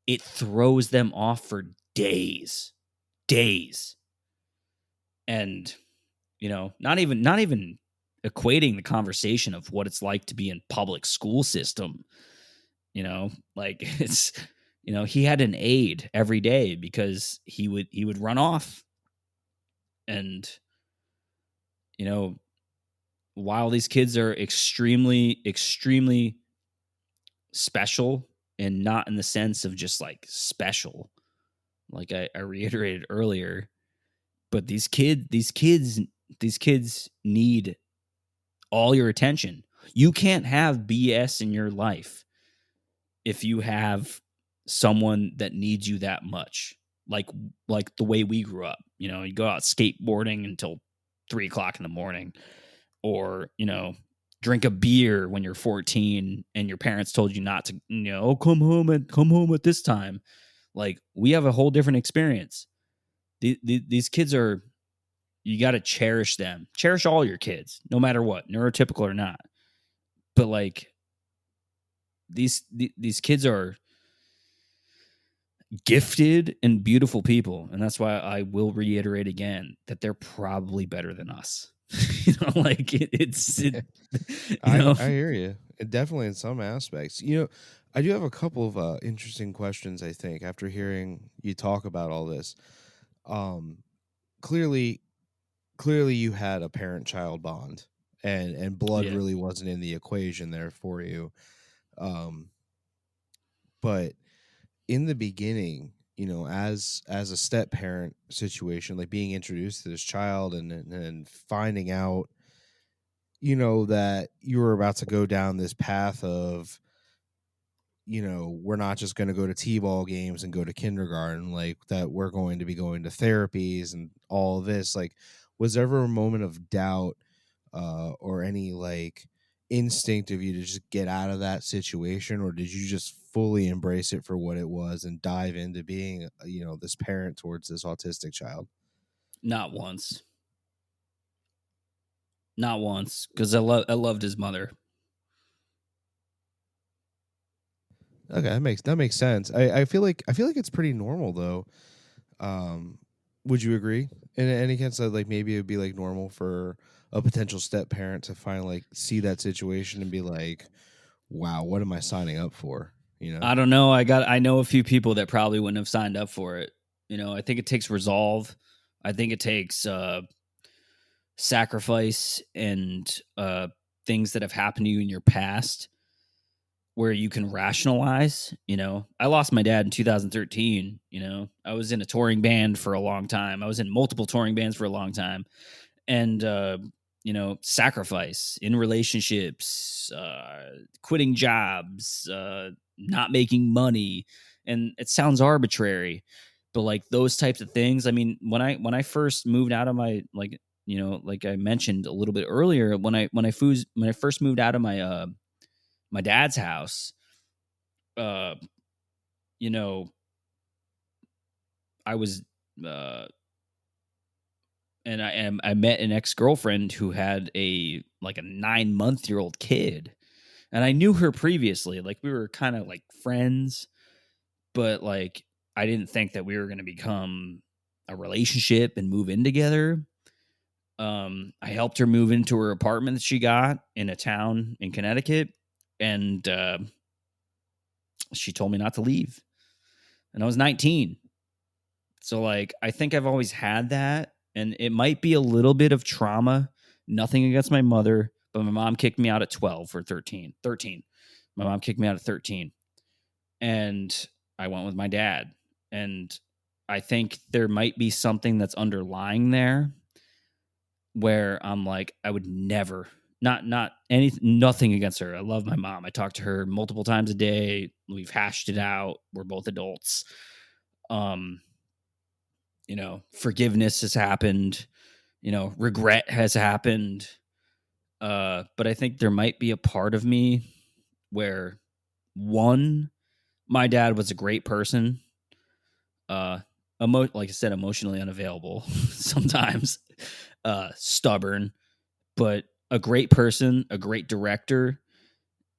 it throws them off for days. And not even equating the conversation of what it's like to be in public school system. Like, it's, he had an aide every day because he would run off. And while these kids are extremely special, and not in the sense of just like special, like I reiterated earlier. But these kids need all your attention. You can't have BS in your life if you have someone that needs you that much. Like the way we grew up, you know, you go out skateboarding until 3 o'clock in the morning, or, you know, drink a beer when you're 14 and your parents told you not to, you know, oh, come home at this time. Like, we have a whole different experience. These kids are, you got to cherish them. Cherish all your kids, no matter what, neurotypical or not. But like, these kids are gifted and beautiful people, and that's why I will reiterate again that they're probably better than us. You know, like you know. I hear you. Definitely in some aspects. You know, I do have a couple of interesting questions. I think after hearing you talk about all this, um, clearly, clearly you had a parent-child bond, and blood Yeah. really wasn't in the equation there for you. Um, but in the beginning, you know, as a step parent situation, like being introduced to this child and finding out, you know, that you were about to go down this path of, you know, we're not just going to go to t-ball games and go to kindergarten, like that we're going to be going to therapies and all this. Like, was there ever a moment of doubt or any like instinct of you to just get out of that situation, or did you just fully embrace it for what it was and dive into being, you know, this parent towards this autistic child? Not once. Not once, because I loved his mother. Okay, that makes sense. I feel like it's pretty normal though. Um, would you agree? In any case, that like maybe it would be like normal for a potential step parent to finally like see that situation and be like, "Wow, what am I signing up for?" You know? I don't know. I know a few people that probably wouldn't have signed up for it. You know, I think it takes resolve. I think it takes sacrifice and things that have happened to you in your past where you can rationalize. You know, I lost my dad in 2013. You know, I was in a touring band for a long time. I was in multiple touring bands for a long time. And, you know, sacrifice in relationships, quitting jobs, not making money. And it sounds arbitrary, but like those types of things. I mean, when I first moved out of my, like, you know, like I mentioned a little bit earlier, when I first moved out of my dad's house, uh, you know, I was, uh, and I met an ex girlfriend who had a like a 9-month-old kid, and I knew her previously. Like, we were kind of like friends, but like I didn't think that we were going to become a relationship and move in together. I helped her move into her apartment that she got in a town in Connecticut, and she told me not to leave, and I was 19. So like I think I've always had that, and it might be a little bit of trauma. Nothing against my mother, but my mom kicked me out at 12 or 13. 13. My mom kicked me out at 13. And I went with my dad. And I think there might be something that's underlying there where I'm like, I would never, not any, nothing against her. I love my mom. I talk to her multiple times a day. We've hashed it out. We're both adults. Um, you know, forgiveness has happened, you know, regret has happened. But I think there might be a part of me where, one, my dad was a great person. Uh like I said, emotionally unavailable sometimes, stubborn, but a great person, a great director.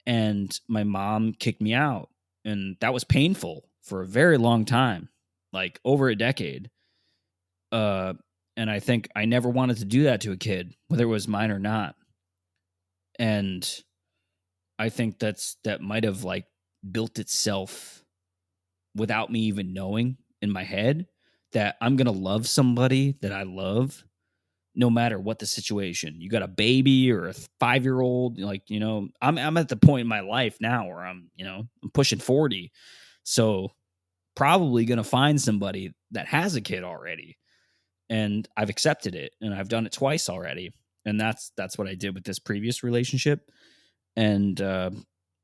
And my mom kicked me out. And that was painful for a very long time, like over a decade. Uh, and I think I never wanted to do that to a kid, whether it was mine or not. And I think that might have like built itself without me even knowing in my head that I'm gonna love somebody that I love no matter what the situation. You got a baby or a 5-year-old, like, I'm at the point in my life now where I'm pushing 40. So probably going to find somebody that has a kid already. And I've accepted it, and I've done it twice already. And that's what I did with this previous relationship. And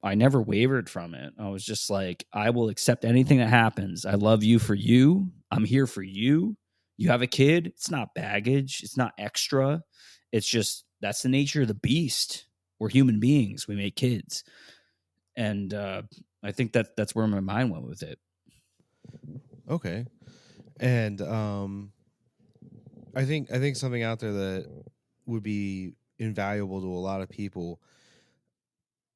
I never wavered from it. I was just like, I will accept anything that happens. I love you for you. I'm here for you. You have a kid. It's not baggage. It's not extra. It's just, that's the nature of the beast. We're human beings. We make kids. And I think that's where my mind went with it. Okay. And I think something out there that would be invaluable to a lot of people,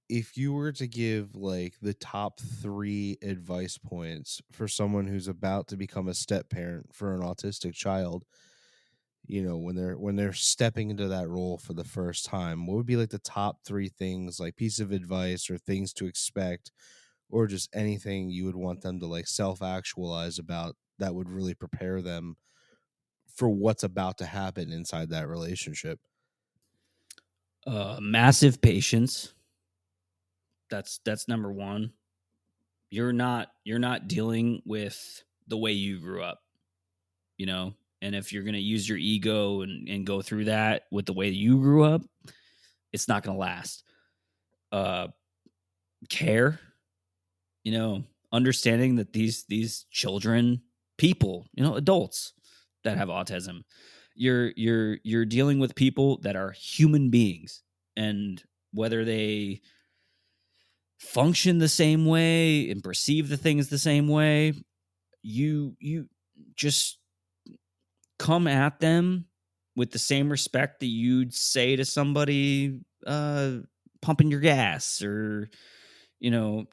if you were to give like the top 3 advice points for someone who's about to become a step parent for an autistic child, when they're stepping into that role for the first time, what would be like the top 3 things, like piece of advice or things to expect, or just anything you would want them to like self-actualize about that would really prepare them for what's about to happen inside that relationship? Massive patience. That's number one. You're not dealing with the way you grew up, and if you're going to use your ego and go through that with the way you grew up, it's not going to last. Care, understanding that these children, people, adults that have autism, you're dealing with people that are human beings, and whether they function the same way and perceive the things the same way, you just come at them with the same respect that you'd say to somebody pumping your gas or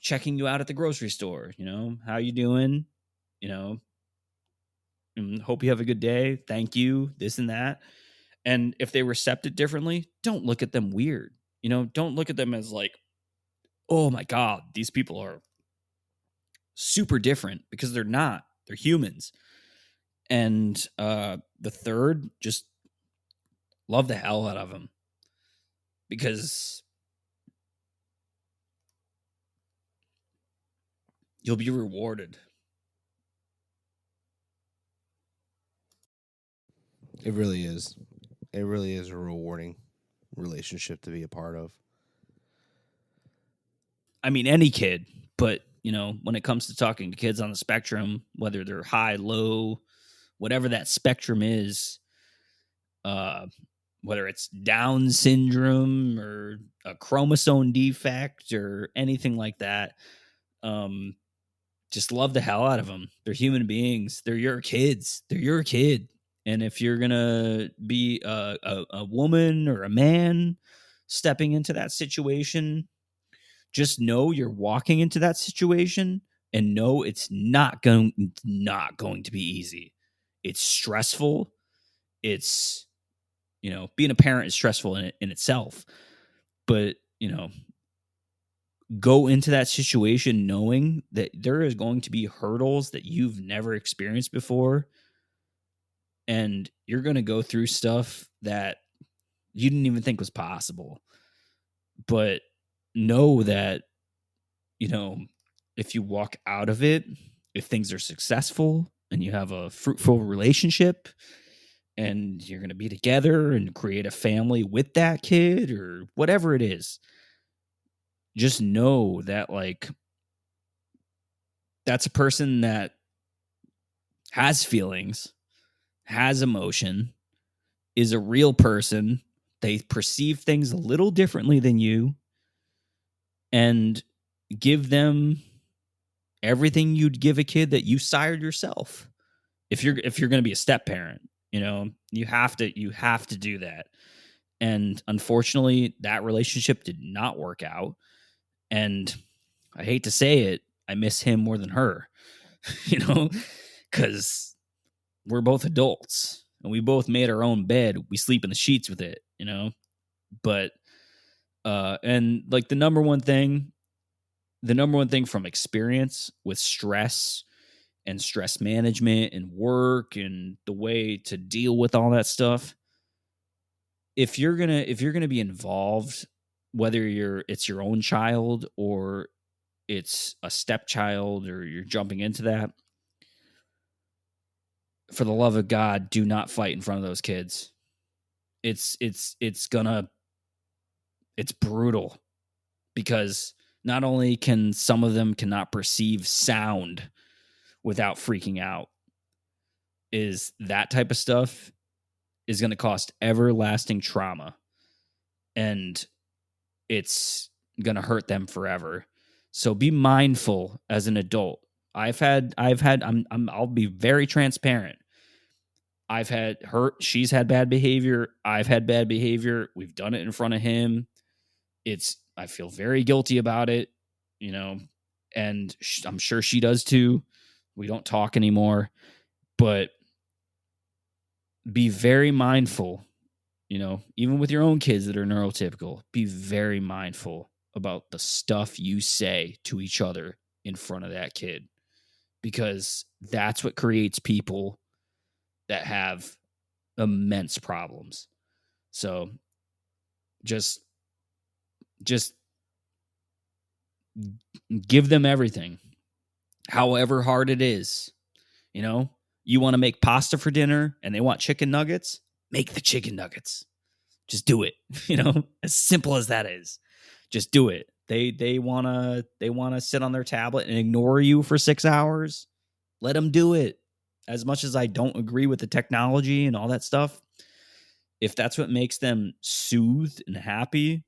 checking you out at the grocery store. How you doing? Hope you have a good day. Thank you, this and that. And if they recept it differently, don't look at them weird. Don't look at them as like, oh my God, these people are super different, because they're not. They're humans. And the third, just love the hell out of them, because you'll be rewarded. It really is. It really is a rewarding relationship to be a part of. I mean, any kid, but when it comes to talking to kids on the spectrum, whether they're high, low, whatever that spectrum is, whether it's Down syndrome or a chromosome defect or anything like that, just love the hell out of them. They're human beings. They're your kids. They're your kid. And if you're gonna be a woman or a man stepping into that situation, just know you're walking into that situation, and know it's not going to be easy. It's stressful. It's being a parent is stressful in itself, but go into that situation knowing that there is going to be hurdles that you've never experienced before, and you're going to go through stuff that you didn't even think was possible. But know that if you walk out of it, if things are successful and you have a fruitful relationship and you're going to be together and create a family with that kid or whatever it is, just know that like that's a person that has feelings, has emotion, is a real person. They perceive things a little differently than you, and give them everything you'd give a kid that you sired yourself. If you're going to be a step parent, you have to do that. And unfortunately, that relationship did not work out. And I hate to say it, I miss him more than her, because we're both adults and we both made our own bed. We sleep in the sheets with it, but, and like the number one thing from experience with stress and stress management and work and the way to deal with all that stuff, if you're gonna be involved, whether it's your own child or it's a stepchild or you're jumping into that, for the love of God, do not fight in front of those kids. It's brutal, because not only can some of them cannot perceive sound without freaking out, is that type of stuff is going to cost everlasting trauma, and it's going to hurt them forever. So be mindful as an adult. I'll be very transparent. I've had she's had bad behavior. I've had bad behavior. We've done it in front of him. I feel very guilty about it, and I'm sure she does too. We don't talk anymore, but be very mindful, even with your own kids that are neurotypical, be very mindful about the stuff you say to each other in front of that kid, because that's what creates people that have immense problems. So just give them everything, however hard it is. You want to make pasta for dinner and they want chicken nuggets, make the chicken nuggets. Just do it. As simple as that is. Just do it. They want to sit on their tablet and ignore you for 6 hours. Let them do it. As much as I don't agree with the technology and all that stuff, if that's what makes them soothed and happy,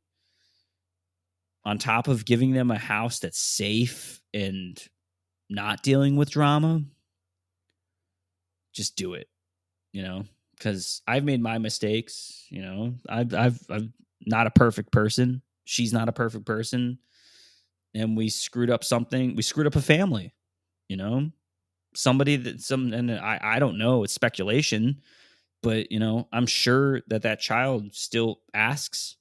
on top of giving them a house that's safe and not dealing with drama, just do it, because I've made my mistakes. I'm not a perfect person. She's not a perfect person. And we screwed up something. We screwed up a family, somebody and I don't know, it's speculation, but I'm sure that child still asks,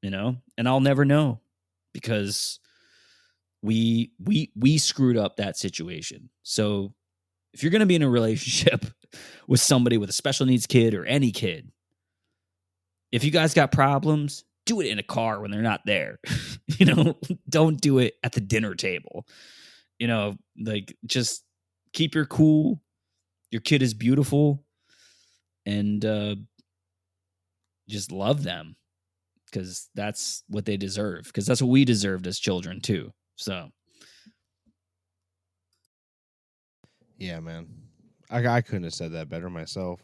and I'll never know, because we screwed up that situation. So if you're going to be in a relationship with somebody with a special needs kid or any kid, if you guys got problems, do it in a car when they're not there. Don't do it at the dinner table. Just keep your cool. Your kid is beautiful, and just love them, because that's what they deserve, because that's what we deserved as children too. So Yeah, man. I couldn't have said that better myself.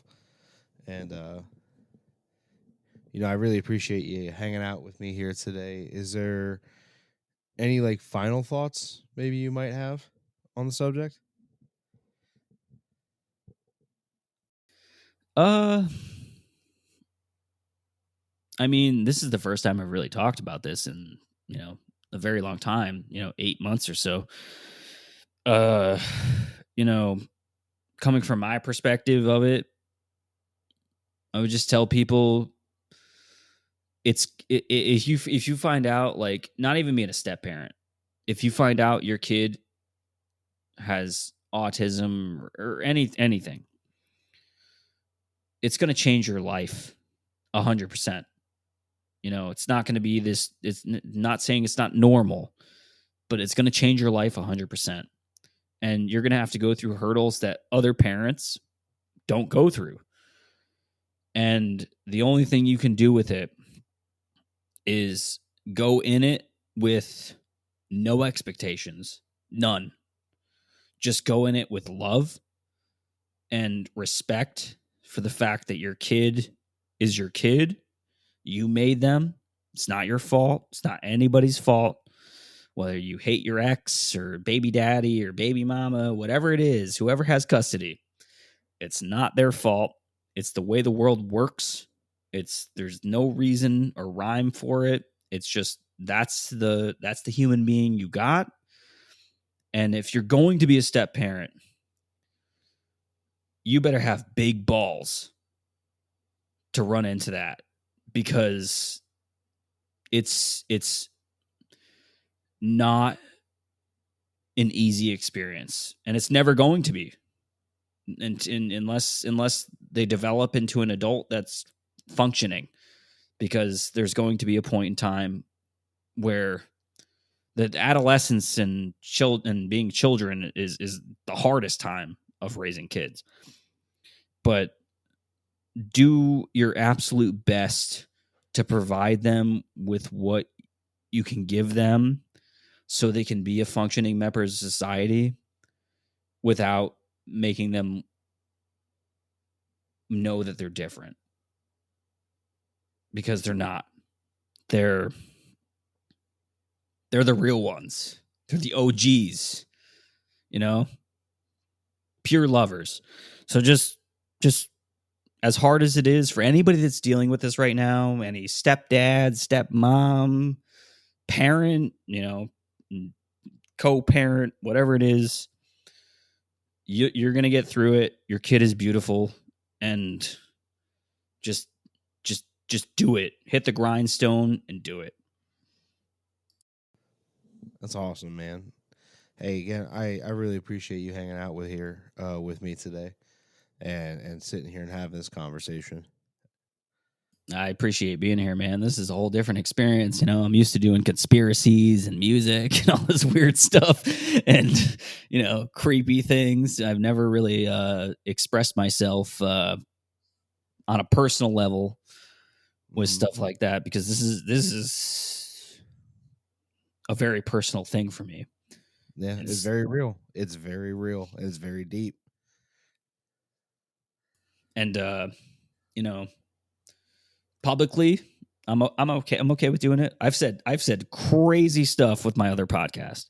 And I really appreciate you hanging out with me here today. Is there any final thoughts maybe you might have on the subject? I mean, this is the first time I've really talked about this in, a very long time, 8 months or so. You know, Coming from my perspective of it, I would just tell people, if you find out, not even being a step parent, if you find out your kid has autism or anything, it's going to change your life 100%. It's not going to be this. It's not saying it's not normal, but it's going to change your life 100%. And you're going to have to go through hurdles that other parents don't go through. And the only thing you can do with it is go in it with no expectations, none. Just go in it with love and respect for the fact that your kid is your kid. You made them. It's not your fault. It's not anybody's fault. Whether you hate your ex or baby daddy or baby mama, whatever it is, whoever has custody, it's not their fault. It's the way the world works. There's no reason or rhyme for it. It's just that's the human being you got. And if you're going to be a step parent, you better have big balls to run into that, because it's not an easy experience, and it's never going to be, unless they develop into an adult that's functioning. because there's going to be a point in time where the adolescence and being children is the hardest time of raising kids. But do your absolute best to provide them with what you can give them so they can be a functioning member of society without making them know that they're different, because they're not. They're the real ones. They're the OGs, pure lovers. So just as hard as it is for anybody that's dealing with this right now, any stepdad, stepmom, parent, co-parent, whatever it is, you're going to get through it. Your kid is beautiful, and just do it. Hit the grindstone and do it. That's awesome, man. Hey, again, I really appreciate you hanging out with me today and sitting here and having this conversation. I appreciate being here, man. This is a whole different experience. I'm used to doing conspiracies and music and all this weird stuff and, creepy things. I've never really expressed myself on a personal level with stuff like that, because this is a very personal thing for me. Yeah, it's very real. It's very real. It's very deep. And publicly, I'm okay. I'm okay with doing it. I've said crazy stuff with my other podcast.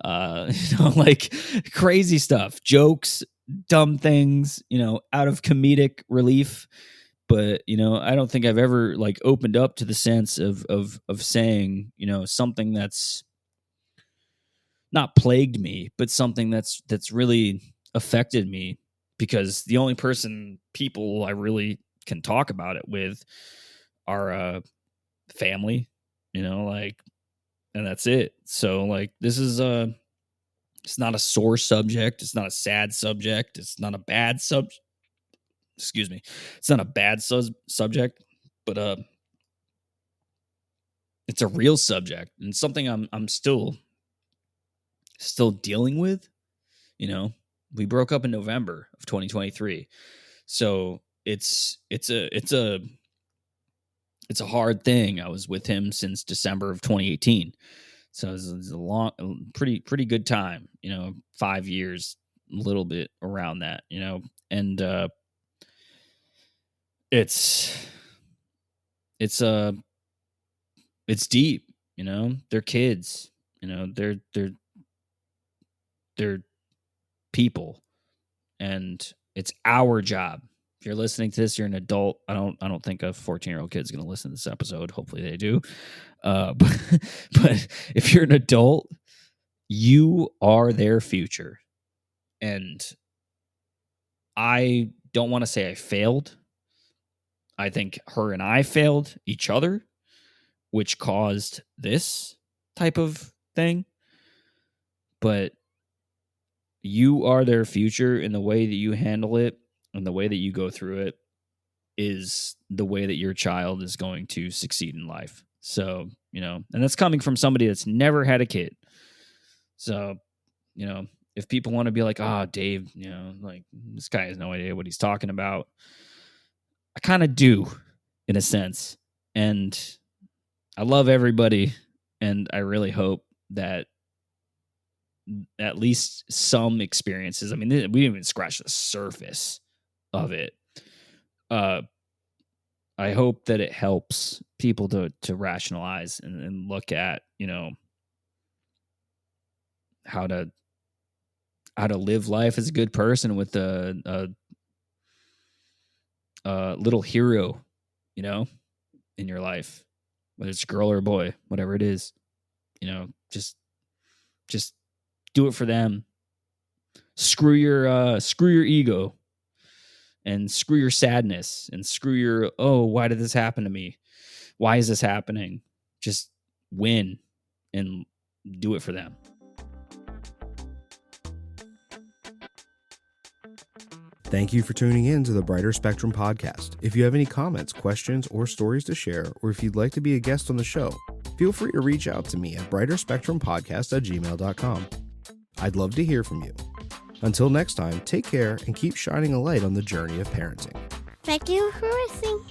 Like crazy stuff, jokes, dumb things, out of comedic relief. But I don't think I've ever opened up to the sense of saying something that's not plagued me, but something that's really affected me, because the only people I really can talk about it with are family, and that's it. So this is it's not a sore subject, it's not a sad subject, it's not a bad excuse me, it's not a bad subject, but it's a real subject and something I'm still dealing with. We broke up in November of 2023, so it's a hard thing. I was with him since December of 2018, so it's a long, pretty good time. 5 years, a little bit around that. And it's deep. They're kids. They're people, and it's our job. If you're listening to this, you're an adult. I don't think a 14-year-old kid's going to listen to this episode. Hopefully they do. But if you're an adult, you are their future. And I don't want to say I failed. I think her and I failed each other, which caused this type of thing. But you are their future, and the way that you handle it and the way that you go through it is the way that your child is going to succeed in life. So, and that's coming from somebody that's never had a kid. So, if people want to be like, oh, Dave, this guy has no idea what he's talking about, I kind of do, in a sense. And I love everybody, and I really hope that at least some experiences, we didn't even scratch the surface of it. I hope that it helps people to rationalize and look at, how to live life as a good person with a little hero, in your life, whether it's a girl or a boy, whatever it is, just do it for them. Screw your ego, and screw your sadness, and screw your, oh, why did this happen to me? Why is this happening? Just win and do it for them. Thank you for tuning in to the Brighter Spectrum podcast. If you have any comments, questions, or stories to share, or if you'd like to be a guest on the show, feel free to reach out to me at brighterspectrumpodcast@gmail.com. I'd love to hear from you. Until next time, take care and keep shining a light on the journey of parenting. Thank you for listening.